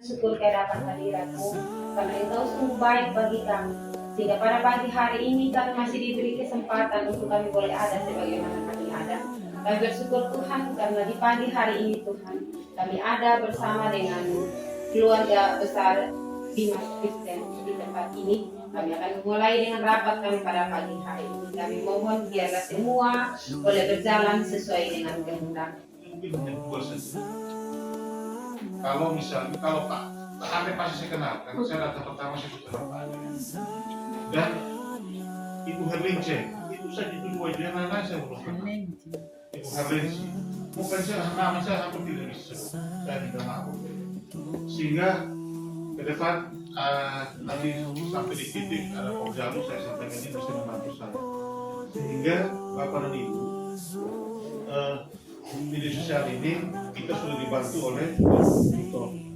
syukur kehadapan hadiratmu, karena Engkau sungguh baik bagi kami. Sehingga pada pagi hari ini kami masih diberi kesempatan untuk kami boleh ada sebagaimana kami ada. Kami bersyukur Tuhan karena di pagi hari ini Tuhan kami ada bersama dengan keluarga besar Dimas Kristen di tempat ini. Kami akan memulai dengan rapat kami pada pagi hari ini. Kami mohon biarlah semua boleh berjalan sesuai dengan kehendak. Kalau misalnya Pak Ade pasti saya kenal, karena saya datang pertama saya sudah Pak Ade. Dan Ibu Herlince itu saya dua dia nana saya belum kenal. Ibu Herlince, bukan saya nama saya aku tidak bisa, saya minta maaf. Sehingga ke depan nanti sampai di titik ada Pogjalu saya sampaikan ini bisa membantu saya. Sehingga Bapak dan Ibu media sosial ini kita sudah dibantu oleh Tutor.